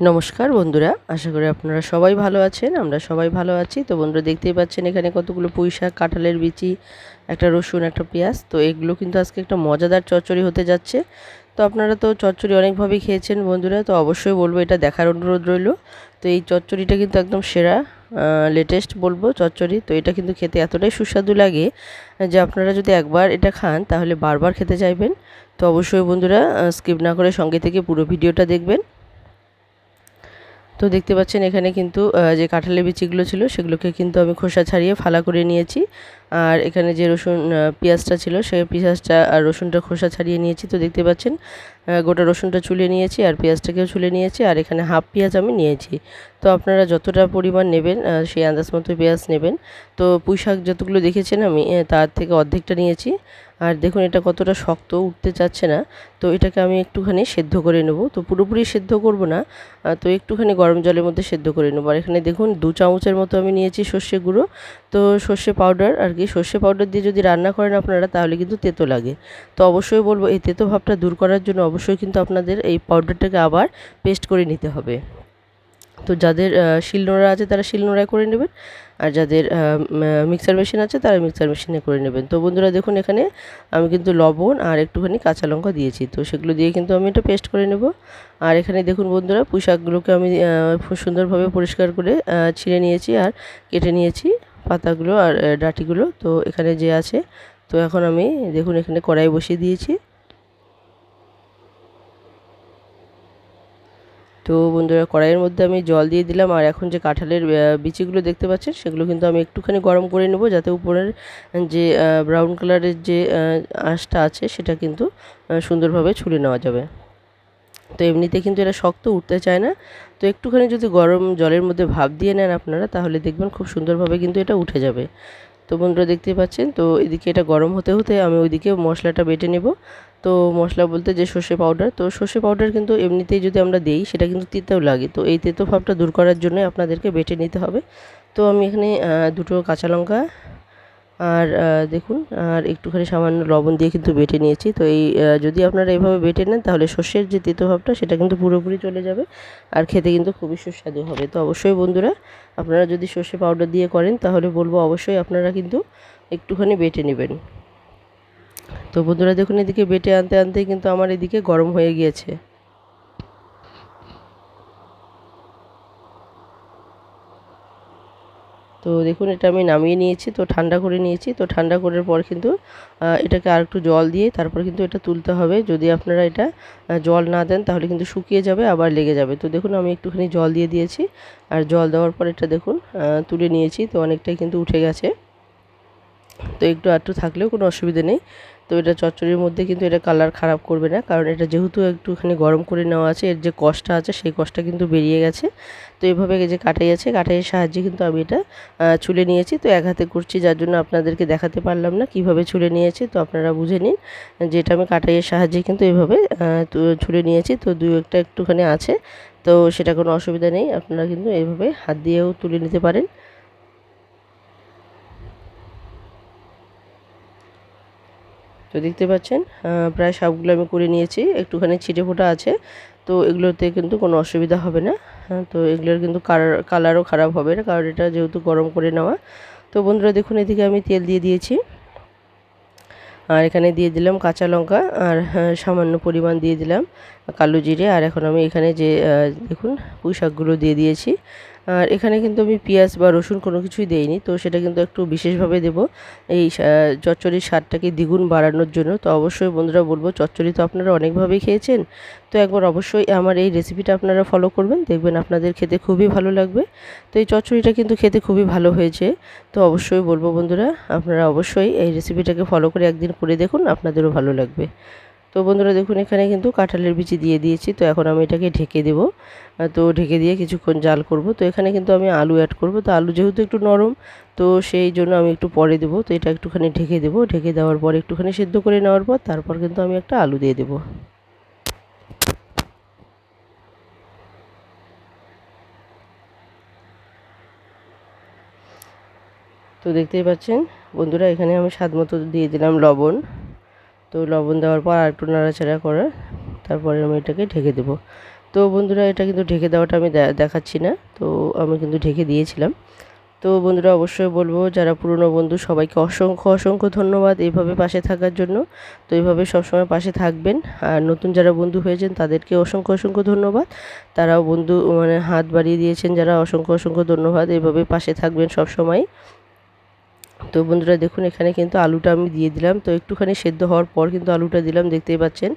নমস্কার বন্ধুরা, আশা করি আপনারা সবাই ভালো আছেন। আমরা সবাই ভালো আছি। তো বন্ধুরা দেখতেই পাচ্ছেন এখানে কতগুলো পুঁই শাক, কাঁঠালের বিচি, একটা রসুন, একটা পেঁয়াজ। তো এগুলো কিন্তু আজকে একটা মজাদার চচ্চড়ি হতে যাচ্ছে। তো আপনারা তো চচ্চড়ি অনেকভাবেই খেয়েছেন বন্ধুরা, তো অবশ্যই বলবো এটা দেখার অনুরোধ রইল। তো এই চচ্চড়িটা কিন্তু একদম সেরা, লেটেস্ট বলবো চচ্চড়ি। তো এটা কিন্তু খেতে এতটাই সুস্বাদু লাগে যে আপনারা যদি একবার এটা খান তাহলে বারবার খেতে চাইবেন। তো অবশ্যই বন্ধুরা স্কিপ না করে সঙ্গে থেকে পুরো ভিডিওটা দেখবেন। তো দেখতে পাচ্ছেন এখানে কিন্তু যে কাঁঠালের বিচিগুলো ছিল সেগুলোকে কিন্তু আমি খোসা ছাড়িয়ে ফালা করে নিয়েছি। আর এখানে যে রসুন পেঁয়াজটা ছিল সেই পেঁয়াজটা আর রসুনটা খোসা ছাড়িয়ে নিয়েছি। তো দেখতে পাচ্ছেন গোটা রসুনটা ছুলে নিয়েছি আর পেঁয়াজটাকেও ছুলে নিয়েছি। আর এখানে হাফ পেঁয়াজ আমি নিয়েছি। তো আপনারা যতটা পরিমাণ নেবেন সেই আন্দাজ মতো পেঁয়াজ নেবেন। তো পুঁই শাক যতগুলো দেখেছেন আমি তার থেকে অর্ধেকটা নিয়েছি। আর দেখুন এটা কতটা শক্ত, উঠতে চাচ্ছে না। তো এটাকে আমি একটুখানি সেদ্ধ করে নেব। তো পুরোপুরি সেদ্ধ করব না, তো একটুখানি গরম জলের মধ্যে সেদ্ধ করে নেব। আর এখানে দেখুন 2 চামচের মতো আমি নিয়েছি সর্ষে গুঁড়ো। তো সর্ষে পাউডার আর কি, সর্ষে পাউডার দিয়ে যদি রান্না করেন আপনারা তাহলে কিন্তু তেতো লাগে। তো অবশ্যই বলবো এই তেতো ভাবটা দূর করার জন্য অবশ্যই কিন্তু আপনাদের এই পাউডারটাকে আবার পেস্ট করে নিতে হবে। তো যাদের শিলনোড়া আছে তারা শিলনোড়ায় করে নেবেন, আর যাদের মিক্সার মেশিন আছে তারা মিক্সার মেশিনে করে নেবেন। তো বন্ধুরা দেখুন এখানে আমি কিন্তু লবণ আর একটুখানি কাঁচা লঙ্কা দিয়েছি। তো সেগুলো দিয়ে কিন্তু আমি এটা পেস্ট করে নেব। আর এখানে দেখুন বন্ধুরা পুঁই শাকগুলোকে আমি খুব সুন্দরভাবে পরিষ্কার করে ছিঁড়ে নিয়েছি আর কেটে নিয়েছি পাতাগুলো আর ডাঁটিগুলো। তো এখানে যে আছে, তো এখন আমি দেখুন এখানে কড়াই বসিয়ে দিয়েছি। তো বন্ধুরা কড়াইয়ের মধ্যে আমি জল দিয়ে দিলাম। আর এখন যে কাঁঠালের বিচিগুলো দেখতে পাচ্ছেন সেগুলো কিন্তু আমি একটুখানি গরম করে নেব, যাতে উপরের যে ব্রাউন কালারের যে আঁশটা আছে সেটা কিন্তু সুন্দরভাবে ছুলে নেওয়া যাবে। তো এমনিতে কিন্তু এটা শক্ত, উঠতে চায় না। তো একটুখানি যদি গরম জলের মধ্যে ভাপ দিয়ে নেন আপনারা তাহলে দেখবেন খুব সুন্দরভাবে কিন্তু এটা উঠে যাবে। তো বন্ধুরা দেখতেই পাচ্ছেন, তো এদিকে এটা গরম হতে হতে আমি ওইদিকে মশলাটা বেটে নেব। তো মশলা বলতে যে সর্ষে পাউডার, তো সর্ষে পাউডার কিন্তু এমনিতেই যদি আমরা দেই সেটা কিন্তু তিতেও লাগে। তো এই তেতো ভাবটা দূর করার জন্য আপনাদেরকে বেটে নিতে হবে। তো আমি এখানে দুটো কাঁচা লঙ্কা আর দেখুন আর একটুখানি সামান্য লবণ দিয়ে কিন্তু বেটে নিয়েছি। তো এই যদি আপনারা এভাবে বেটে নেন তাহলে সর্ষের যে তেতো ভাবটা সেটা কিন্তু পুরোপুরি চলে যাবে আর খেতে কিন্তু খুবই সুস্বাদু হবে। তো অবশ্যই বন্ধুরা আপনারা যদি সর্ষে পাউডার দিয়ে করেন তাহলে বলবো অবশ্যই আপনারা কিন্তু একটুখানি বেটে নেবেন। তো বন্ধুরা দেখুন এদিকে বেটে আনতে আনতেই কিন্তু আমার এদিকে গরম হয়ে গিয়েছে। তো দেখুন এটা আমি নামিয়ে নিয়েছি, তো ঠান্ডা করে নিয়েছি। তো ঠান্ডা করার পর কিন্তু এটাকে আর একটু জল দিয়ে তারপর কিন্তু এটা তুলতে হবে। যদি আপনারা এটা জল না দেন তাহলে কিন্তু শুকিয়ে যাবে, আবার লেগে যাবে। তো দেখুন আমি একটুখানি জল দিয়ে দিয়েছি আর জল দেওয়ার পর এটা দেখুন তুলে নিয়েছি। তো অনেকটাই কিন্তু উঠে গেছে। তো একটু আধটু থাকলেও কোনো অসুবিধা নেই। তো এটা চচ্চড়ির মধ্যে কিন্তু এটা কালার খারাপ করবে না, কারণ এটা যেহেতু একটুখানি গরম করে নেওয়া আছে, এর যে কষটা আছে সেই কষটা কিন্তু বেরিয়ে গেছে। তো এইভাবে যে কাটাই আছে, কাটাইয়ের সাহায্যে কিন্তু আমি এটা ছুলে নিয়েছি। তো এক হাতে করছি যার জন্য আপনাদেরকে দেখাতে পারলাম না কিভাবে ছুলে নিয়েছি। তো আপনারা বুঝে নিন যে এটা আমি কাটাইয়ের সাহায্যে কিন্তু এইভাবে ছুলে নিয়েছি। তো দুই একটা একটুখানি আছে, তো সেটা কোনো অসুবিধা নেই, আপনারা কিন্তু এইভাবে হাত দিয়েও তুলে নিতে পারেন। তো দেখতে পাচ্ছেন প্রায় সবগুলো আমি করে নিয়েছি, একটুখানি ছিটে ফোটা আছে। তো এগুলোতে কিন্তু কোনো অসুবিধা হবে না। তো এগুলোর কিন্তু কালারও খারাপ হবে না, কারণ এটা যেহেতু গরম করে নেওয়া। তো বন্ধুরা দেখুন এদিকে আমি তেল দিয়ে দিয়েছি আর এখানে দিয়ে দিলাম কাঁচা লঙ্কা আর সামান্য পরিমাণ দিয়ে দিলাম কালো জিরে। আর এখন আমি এখানে যে দেখুন পুঁই শাকগুলো দিয়ে দিয়েছি। আর এখানে কিন্তু আমি পেঁয়াজ বা রসুন কোনো কিছুই দেইনি, তো সেটা কিন্তু একটু বিশেষভাবে দেব এই চচ্চড়ির স্বাদটাকে দ্বিগুণ বাড়ানোর জন্য। তো অবশ্যই বন্ধুরা বলবো চচ্চড়ি তো আপনারা অনেকভাবেই খেয়েছেন, তো একবার অবশ্যই আমার এই রেসিপিটা আপনারা ফলো করবেন, দেখবেন আপনাদের খেতে খুবই ভালো লাগবে। তো এই চচ্চড়িটা কিন্তু খেতে খুবই ভালো হয়েছে। তো অবশ্যই বলবো বন্ধুরা আপনারা অবশ্যই এই রেসিপিটাকে ফলো করে একদিন করে দেখুন, আপনাদেরও ভালো লাগবে। তো বন্ধুরা দেখুন এখানে কিন্তু কাঁঠালের বিচি দিয়ে দিয়েছি। তো এখন আমি এটাকে ঢেকে দেব। তো ঢেকে দিয়ে কিছুক্ষণ জাল করব। তো এখানে কিন্তু আমি আলু অ্যাড করব। তো আলু যেহেতু একটু নরম, তো সেই জন্য আমি একটু পরে দেব। তো এটা একটুখানি ঢেকে দেব। ঢেকে দেওয়ার পর একটুখানি সেদ্ধ করে নেওয়ার পর তারপর কিন্তু আমি একটা আলু দিয়ে দেব। তো দেখতেই পাচ্ছেন বন্ধুরা এখানে আমি স্বাদ মতো দিয়ে দিলাম লবণ। তো লবণ দেওয়ার পর আর একটু নাড়াচাড়া করে তারপরে আমি এটাকে ঢেকে দেবো। তো বন্ধুরা এটা কিন্তু ঢেকে দেওয়াটা আমি দেখাচ্ছি না, তো আমি কিন্তু ঢেকে দিয়েছিলাম। তো বন্ধুরা অবশ্যই বলবো যারা পুরনো বন্ধু সবাইকে অসংখ্য অসংখ্য ধন্যবাদ এইভাবে পাশে থাকার জন্য। তো এইভাবে সবসময় পাশে থাকবেন। আর নতুন যারা বন্ধু হয়েছেন তাদেরকে অসংখ্য অসংখ্য ধন্যবাদ। তারাও বন্ধু মানে হাত বাড়িয়ে দিয়েছেন যারা, অসংখ্য অসংখ্য ধন্যবাদ। এইভাবে পাশে থাকবেন সবসময়। তো বন্ধুরা দেখুন এখানে কিন্তু আলুটা আমি দিয়ে দিলাম। তো একটুখানি সেদ্ধ হওয়ার পর কিন্তু আলুটা দিলাম, দেখতেই পাচ্ছেন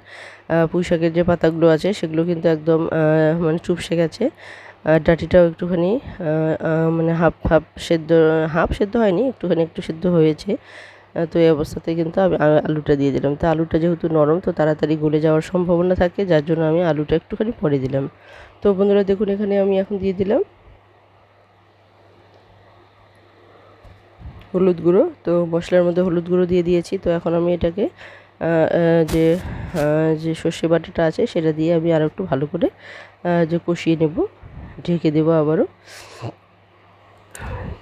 পুঁই শাকের যে পাতাগুলো আছে সেগুলো কিন্তু একদম মানে চুপসে গেছে। ডাঁটিটাও একটুখানি মানে হাফ সেদ্ধ হয়নি, একটু সেদ্ধ হয়েছে। তো এই অবস্থাতে কিন্তু আমি আলুটা দিয়ে দিলাম। তো আলুটা যেহেতু নরম তো তাড়াতাড়ি গলে যাওয়ার সম্ভাবনা থাকে, যার জন্য আমি আলুটা একটুখানি পরে দিলাম। তো বন্ধুরা দেখুন এখানে আমি এখন দিয়ে দিলাম হলুদ গুঁড়ো। তো মশলার মধ্যে হলুদ গুঁড়ো দিয়ে দিয়েছি। তো এখন আমি এটাকে যে যে সর্ষে বাটাটা আছে সেটা দিয়ে আমি আরও একটু ভালো করে যে কষিয়ে নেব, ঢেকে দেবো আবারও।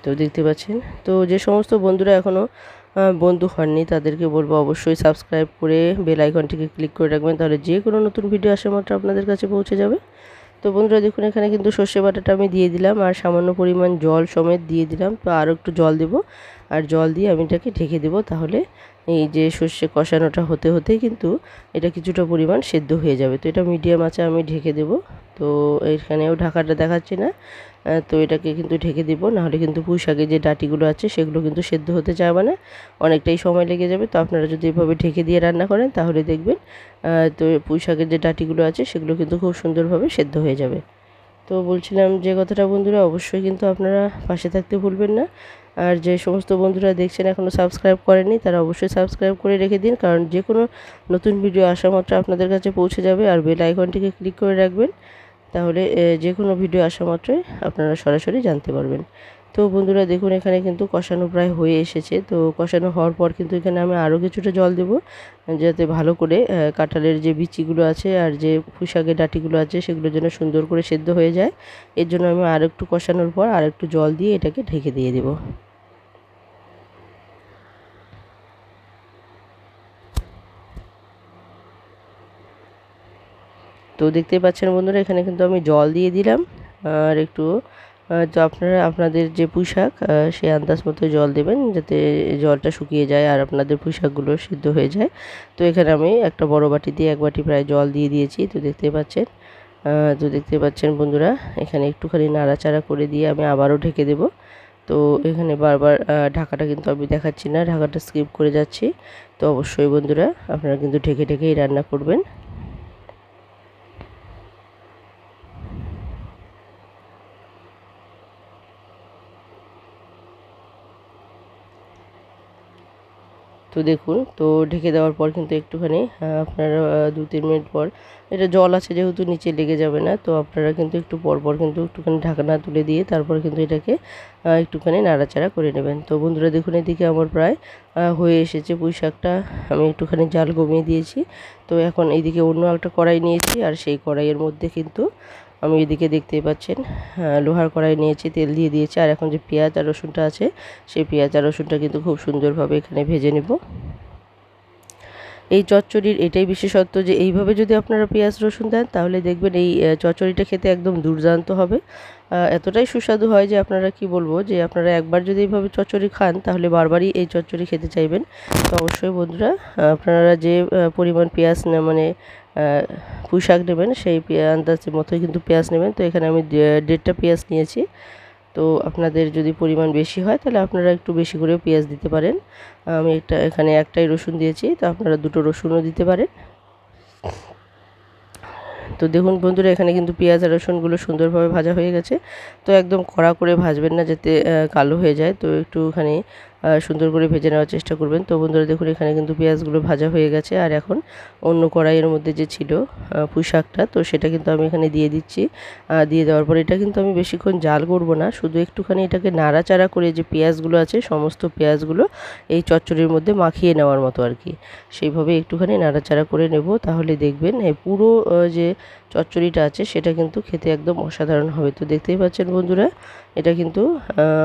তো দেখতে পাচ্ছেন, তো যে সমস্ত বন্ধুরা এখনও বন্ধু হননি তাদেরকে বলবো অবশ্যই সাবস্ক্রাইব করে বেল আইকনটিকে ক্লিক করে রাখবেন, তাহলে যে কোনো নতুন ভিডিও আসা মাত্র আপনাদের কাছে পৌঁছে যাবে। তো বন্ধুরা দেখুন এখানে কিন্তু সর্ষে বাটাটা আমি দিয়ে দিলাম আর সামান্য পরিমাণ জল সমেত দিয়ে দিলাম। তো আরও একটু জল দেব, আর জল দিয়ে আমি এটাকে ঢেকে দেব। তাহলে এই যে সর্ষে কষানোটা হতে হতেই কিন্তু এটা কিছুটা পরিমাণ সেদ্ধ হয়ে যাবে। তো এটা মিডিয়াম আঁচে আমি ঢেকে দেব। তো এখানেও ঢাকাটা দেখাচ্ছি না। তো এটাকে কিন্তু ঢেকে দিব, নাহলে কিন্তু পুঁই শাকের যে ডাঁটিগুলো আছে সেগুলো কিন্তু সেদ্ধ হতে চাইবে না, অনেকটাই সময় লেগে যাবে। তো আপনারা যদি এভাবে ঢেকে দিয়ে রান্না করেন তাহলে দেখবেন তো পুঁই শাকের যে ডাঁটিগুলো আছে সেগুলো কিন্তু খুব সুন্দরভাবে সেদ্ধ হয়ে যাবে। তো বলছিলাম যে কথাটা বন্ধুরা অবশ্যই কিন্তু আপনারা পাশে থাকতে ভুলবেন না। আর যে সমস্ত বন্ধুরা দেখছেন এখনও সাবস্ক্রাইব করেননি তারা অবশ্যই সাবস্ক্রাইব করে রেখে দিন, কারণ যে কোনো নতুন ভিডিও আসা মাত্র আপনাদের কাছে পৌঁছে যাবে। আর বেল আইকনটিকে ক্লিক করে রাখবেন, তাহলে যে কোনো ভিডিও আসা মাত্রই আপনারা সরাসরি জানতে পারবেন। তো বন্ধুরা দেখুন এখানে কিন্তু কষানো প্রায় হয়ে এসেছে। তো কষানো হওয়ার পর কিন্তু এখানে আমি আরও কিছুটা জল দেব, যাতে ভালো করে কাঁঠালের যে বিচিগুলো আছে আর যে পুঁই শাকের ডাঁটিগুলো আছে সেগুলো যেন সুন্দর করে সেদ্ধ হয়ে যায়। এর জন্য আমি আর একটু কষানোর পর আর একটু জল দিয়ে এটাকে ঢেকে দিয়ে দেবো। তো দেখতেই পাচ্ছেন বন্ধুরা এখানে কিন্তু আমি জল দিয়ে দিলাম আর একটু তো আপনারা আপনাদের যে পুঁই শাক সেই আন্দাজ মতো জল দেবেন, যাতে জলটা শুকিয়ে যায় আর আপনাদের পুঁই শাকগুলো সিদ্ধ হয়ে যায়। তো এখানে আমি একটা বড় বাটি দিয়ে 1 বাটি প্রায় জল দিয়ে দিয়েছি। তো দেখতে পাচ্ছেন বন্ধুরা এখানে একটুখানি নাড়াচাড়া করে দিয়ে আমি আবারও ঢেকে দেব। তো এখানে বারবার ঢাকাটা কিন্তু আমি দেখাচ্ছি না, ঢাকাটা স্কিপ করে যাচ্ছি। তো অবশ্যই বন্ধুরা আপনারা কিন্তু ঢেকে ঢেকেই রান্না করবেন। তো দেখুন, তো ঢেকে দেওয়ার পর কিন্তু একটুখানি আপনারা 2-3 মিনিট পর, এটা জল আছে যেহেতু নিচে লেগে যাবে না, তো আপনারা কিন্তু একটু পরপর কিন্তু একটুখানি ঢাকনা তুলে দিয়ে তারপর কিন্তু এটাকে একটুখানি নাড়াচাড়া করে নেবেন। তো বন্ধুরা দেখুন এদিকে আমার প্রায় হয়ে এসেছে পুঁই শাকটা, আমি একটুখানি জাল কমিয়ে দিয়েছি। তো এখন এইদিকে অন্য একটা কড়াই নিয়েছি আর সেই কড়াইয়ের মধ্যে কিন্তু আমি এদিকে দেখতেই পাচ্ছেন লোহার কড়াই নিয়েছি, তেল দিয়ে দিয়েছি। আর এখন যে পেঁয়াজ আর রসুনটা আছে সেই পেঁয়াজ আর রসুনটা কিন্তু খুব সুন্দরভাবে এখানে ভেজে নেব। এই চচ্চড়ির এটাই বিশেষত্ব যে এইভাবে যদি আপনারা পেঁয়াজ রসুন দেন তাহলে দেখবেন এই চচ্চড়িটা খেতে একদম দুর্দান্ত হবে। এতটাই সুস্বাদু হয় যে আপনারা কি বলবো, যে আপনারা একবার যদি এইভাবে চচ্চড়ি খান তাহলে বারবারই এই চচ্চড়ি খেতে চাইবেন। তো অবশ্যই বন্ধুরা আপনারা যে পরিমাণ পেঁয়াজ মানে পুঁই শাক নেবেন সেই আন্দাজ মতোই কিন্তু পেঁয়াজ নেবেন। তো এখানে আমি 1.5টা পেঁয়াজ নিয়েছি। তো আপনাদের যদি পরিমাণ বেশি হয় তাহলে আপনারা একটু বেশি করেও পেঁয়াজ দিতে পারেন। আমি এখানে একটাই রসুন দিয়েছি, তো আপনারা 2টো রসুনও দিতে পারেন। তো দেখুন বন্ধুরা এখানে কিন্তু পেঁয়াজ আর রসুনগুলো সুন্দরভাবে ভাজা হয়ে গেছে। তো একদম কড়া করে ভাজবেন না যাতে কালো হয়ে যায়, তো একটুখানি সুন্দর করে ভেজে নেওয়ার চেষ্টা করবেন। তো বন্ধুরা দেখুন এখানে কিন্তু পেঁয়াজগুলো ভাজা হয়ে গেছে। আর এখন অন্য কড়াইয়ের মধ্যে যে ছিল পুঁই শাকটা, তো সেটা কিন্তু আমি এখানে দিয়ে দিচ্ছি। দিয়ে দেওয়ার পর এটা কিন্তু আমি বেশিক্ষণ জাল করব না, শুধু একটুখানি এটাকে নাড়াচাড়া করে যে পেঁয়াজগুলো আছে সমস্ত পেঁয়াজগুলো এই চচ্চড়ির মধ্যে মাখিয়ে নেওয়ার মতো আর কি, সেইভাবে একটুখানি নাড়াচাড়া করে নেব। তাহলে দেখবেন এই পুরো যে চচ্চড়িটা আছে সেটা কিন্তু খেতে একদম অসাধারণ হবে। তো দেখতেই পাচ্ছেন বন্ধুরা, এটা কিন্তু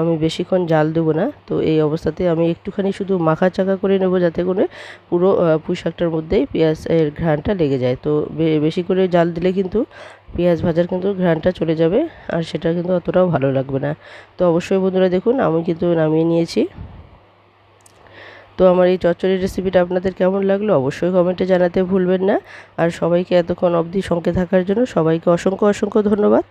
আমি বেশিক্ষণ জাল দেবো না। তো এই অবস্থাতে আমি একটুখানি শুধু মাখা চাকা করে নেব, যাতে করে পুরো পুঁই শাকটার মধ্যেই পেঁয়াজের ঘ্রাণটা লেগে যায়। তো বেশি করে জাল দিলে কিন্তু পেঁয়াজ ভাজার কিন্তু ঘ্রাণটা চলে যাবে, আর সেটা কিন্তু অতটাও ভালো লাগবে না। তো অবশ্যই বন্ধুরা দেখুন, আমি কিন্তু নামিয়ে নিয়েছি। তো আমার এই চচ্চড়ির রেসিপিটা আপনাদের কেমন লাগলো অবশ্যই কমেন্টে জানাতে ভুলবেন না। আর সবাইকে এতক্ষণ অবধি সঙ্গে থাকার জন্য সবাইকে অসংখ্য অসংখ্য ধন্যবাদ।